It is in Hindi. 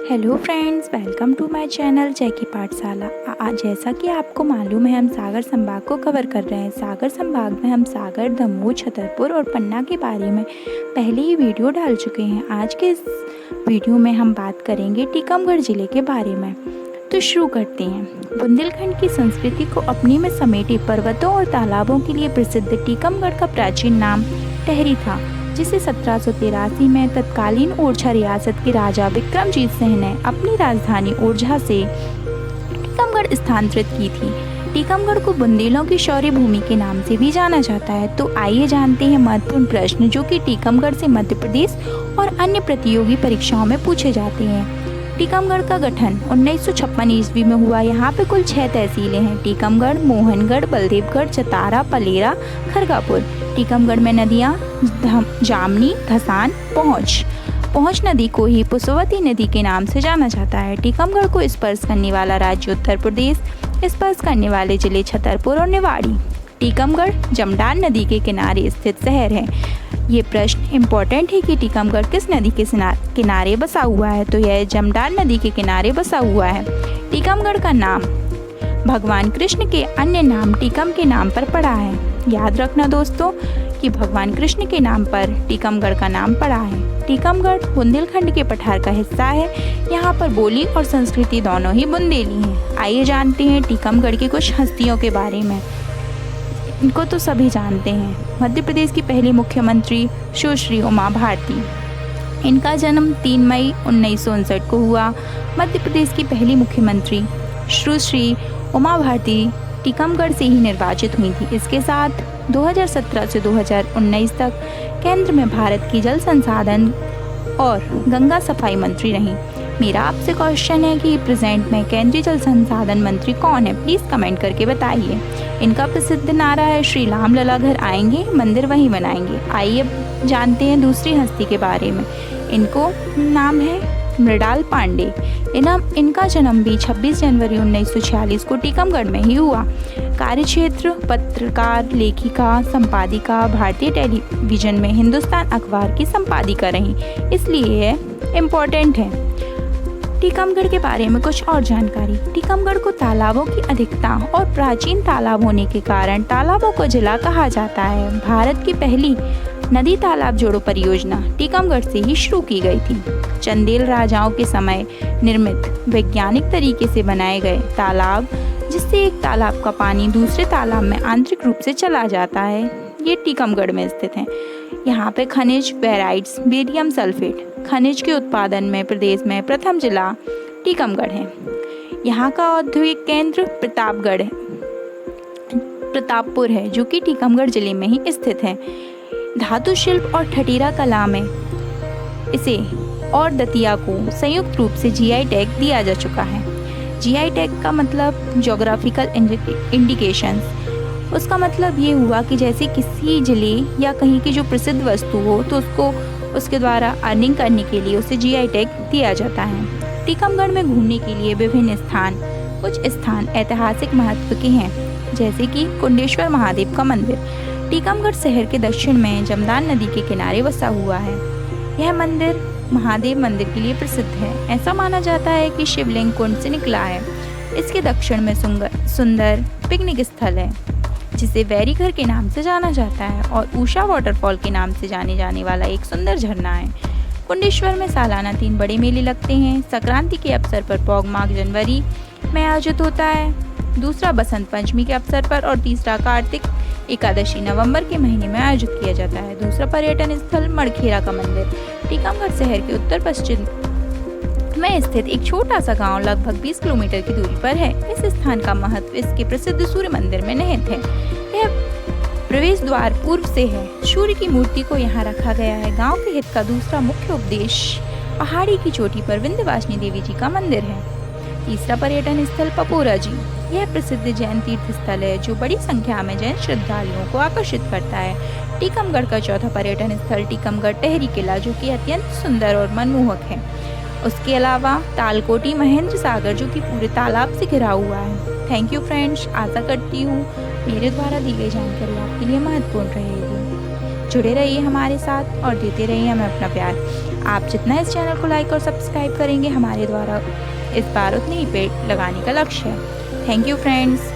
Hello friends, welcome to my channel Jackie Pathshala. आज जैसा कि आपको मालूम है, हम सागर संभाग को कवर कर रहे हैं। सागर संभाग में हम सागर, दमोह, छतरपुर और पन्ना के बारे में पहले ही वीडियो डाल चुके हैं। आज के इस वीडियो में हम बात करेंगे टीकमगढ़ ज़िले के बारे में। तो शुरू करते हैं। बुंदेलखंड की संस्कृति को अपनी में समेटे पर्वतों और तालाबों के लिए प्रसिद्ध टीकमगढ़ का प्राचीन नाम टेहरी था, जिसे 1783 में तत्कालीन ओरछा रियासत के राजा विक्रमजीत सिंह ने अपनी राजधानी ओरछा से टीकमगढ़ स्थानांतरित की थी। टीकमगढ़ को बुंदेलों की शौर्य भूमि के नाम से भी जाना जाता है। तो आइए जानते हैं महत्वपूर्ण प्रश्न जो कि टीकमगढ़ से मध्य प्रदेश और अन्य प्रतियोगी परीक्षाओं में पूछे जाते हैं। टीकमगढ़ का गठन 1956 ईस्वी में हुआ। यहाँ पे कुल 6 तहसीलें हैं: टीकमगढ़, मोहनगढ़, बलदेवगढ़, चतारा, पलेरा, खरगापुर। टीकमगढ़ में नदियाँ जामनी, धसान, पहुँच नदी को ही पुष्पवती नदी के नाम से जाना जाता है। टीकमगढ़ को स्पर्श करने वाला राज्य उत्तर प्रदेश, स्पर्श करने वाले जिले छतरपुर और निवाड़ी। टीकमगढ़ जमदान नदी के किनारे स्थित शहर है। ये प्रश्न इम्पोर्टेंट है कि टीकमगढ़ किस नदी के किनारे बसा हुआ है, तो यह जमदान नदी के किनारे बसा हुआ है। टीकमगढ़ का नाम भगवान कृष्ण के अन्य नाम टीकम के नाम पर पड़ा है। याद रखना दोस्तों कि भगवान कृष्ण के नाम पर टीकमगढ़ का नाम पड़ा है। टीकमगढ़ बुंदेलखंड के पठार का हिस्सा है। यहाँ पर बोली और संस्कृति दोनों ही बुंदेली हैं। आइए जानते हैं टीकमगढ़ की कुछ हस्तियों के बारे में। इनको तो सभी जानते हैं। मध्य प्रदेश की पहली मुख्यमंत्री सुश्री उमा भारती। इनका जन्म 3 मई 1959 को हुआ। मध्य प्रदेश की पहली मुख्यमंत्री सुश्री उमा भारती टीकमगढ़ से ही निर्वाचित हुई थी। इसके साथ 2017 से 2019 तक केंद्र में भारत की जल संसाधन और गंगा सफाई मंत्री रहीं। मेरा आपसे क्वेश्चन है कि प्रेजेंट में केंद्रीय जल संसाधन मंत्री कौन है? प्लीज़ कमेंट करके बताइए। इनका प्रसिद्ध नारा है, श्री राम लला घर आएंगे, मंदिर वहीं बनाएंगे। आइए जानते हैं दूसरी हस्ती के बारे में। इनको नाम है मृणाल पांडे। इनका जन्म भी 26 जनवरी 1946 को टीकमगढ़ में ही हुआ। कार्यक्षेत्र पत्रकार, लेखिका, संपादिका, भारतीय टेलीविजन में हिंदुस्तान अखबार की संपादिका रहीं, इसलिए यह इम्पोर्टेंट है। टीकमगढ़ के बारे में कुछ और जानकारी। टीकमगढ़ को तालाबों की अधिकता और प्राचीन तालाब होने के कारण तालाबों को जिला कहा जाता है। भारत की पहली नदी तालाब जोड़ो परियोजना टीकमगढ़ से ही शुरू की गई थी। चंदेल राजाओं के समय निर्मित वैज्ञानिक तरीके से बनाए गए तालाब, जिससे एक तालाब का पानी दूसरे तालाब में आंतरिक रूप से चला जाता है, ये टीकमगढ़ में स्थित है। यहाँ पे खनिज बेराइट्स, बेरियम सल्फेट खनिज के उत्पादन में प्रदेश में प्रथम जिला टीकमगढ़ है। यहाँ का औद्योगिक केंद्र प्रतापपुर है, जो कि टीकमगढ़ जिले में ही स्थित है। धातु शिल्प और ठठीरा कला में इसे और दतिया को संयुक्त रूप से जीआई टैग दिया जा चुका है। जीआई टैग का मतलब ज्योग्राफिकल इंडिकेशंस। उसका मतलब ये हुआ कि जैसे किसी जिले या कहीं की जो प्रसिद्ध वस्तु हो, तो उसको उसके द्वारा अर्निंग करने के लिए उसे जीआई टैग दिया जाता है। टीकमगढ़ में घूमने के लिए विभिन्न कुछ स्थान ऐतिहासिक महत्व के हैं, जैसे कि कुंडेश्वर महादेव का मंदिर। टीकमगढ़ शहर के दक्षिण में जमदान नदी के किनारे बसा हुआ है। यह मंदिर महादेव मंदिर के लिए प्रसिद्ध है। ऐसा माना जाता है कि शिवलिंग कुंड से निकला है। इसके दक्षिण में सुंदर पिकनिक स्थल है, जिसे वैरीघर के नाम से जाना जाता है, और उषा वाटरफॉल के नाम से जाने वाला एक सुंदर झरना है। कुंडेश्वर में सालाना 3 बड़े मेले लगते हैं। संक्रांति के अवसर पर पौष माघ जनवरी में आयोजित होता है, दूसरा बसंत पंचमी के अवसर पर, और तीसरा कार्तिक एकादशी नवंबर के महीने में आयोजित किया जाता है। दूसरा पर्यटन स्थल मड़खेरा का मंदिर टीकमगढ़ शहर के उत्तर पश्चिम में स्थित एक छोटा सा गांव लगभग 20 किलोमीटर की दूरी पर है। इस स्थान का महत्व इसके प्रसिद्ध सूर्य मंदिर में निहित है। यह प्रवेश द्वार पूर्व से है। सूर्य की मूर्ति को यहाँ रखा गया है। गांव के हित का दूसरा मुख्य उपदेश पहाड़ी की चोटी पर विंध्यवासिनी देवी जी का मंदिर है। तीसरा पर्यटन स्थल पपोरा जी। यह प्रसिद्ध जैन तीर्थ स्थल है, जो बड़ी संख्या में जैन श्रद्धालुओं को आकर्षित करता है। टीकमगढ़ का चौथा पर्यटन स्थल टीकमगढ़ टेहरी किला, जो कि अत्यंत सुंदर और मनमोहक है। उसके अलावा तालकोटी महेंद्र सागर, जो कि पूरे तालाब से घिरा हुआ है। Thank you friends. आशा करती हूँ मेरे द्वारा दी गई जानकारी आपके लिए महत्वपूर्ण रहेगी। जुड़े रहिए हमारे साथ और देते रहिए हमें अपना प्यार। आप जितना इस चैनल को लाइक और सब्सक्राइब करेंगे, हमारे द्वारा इस बार उतनी ही पेड़ लगाने का लक्ष्य है। Thank you friends.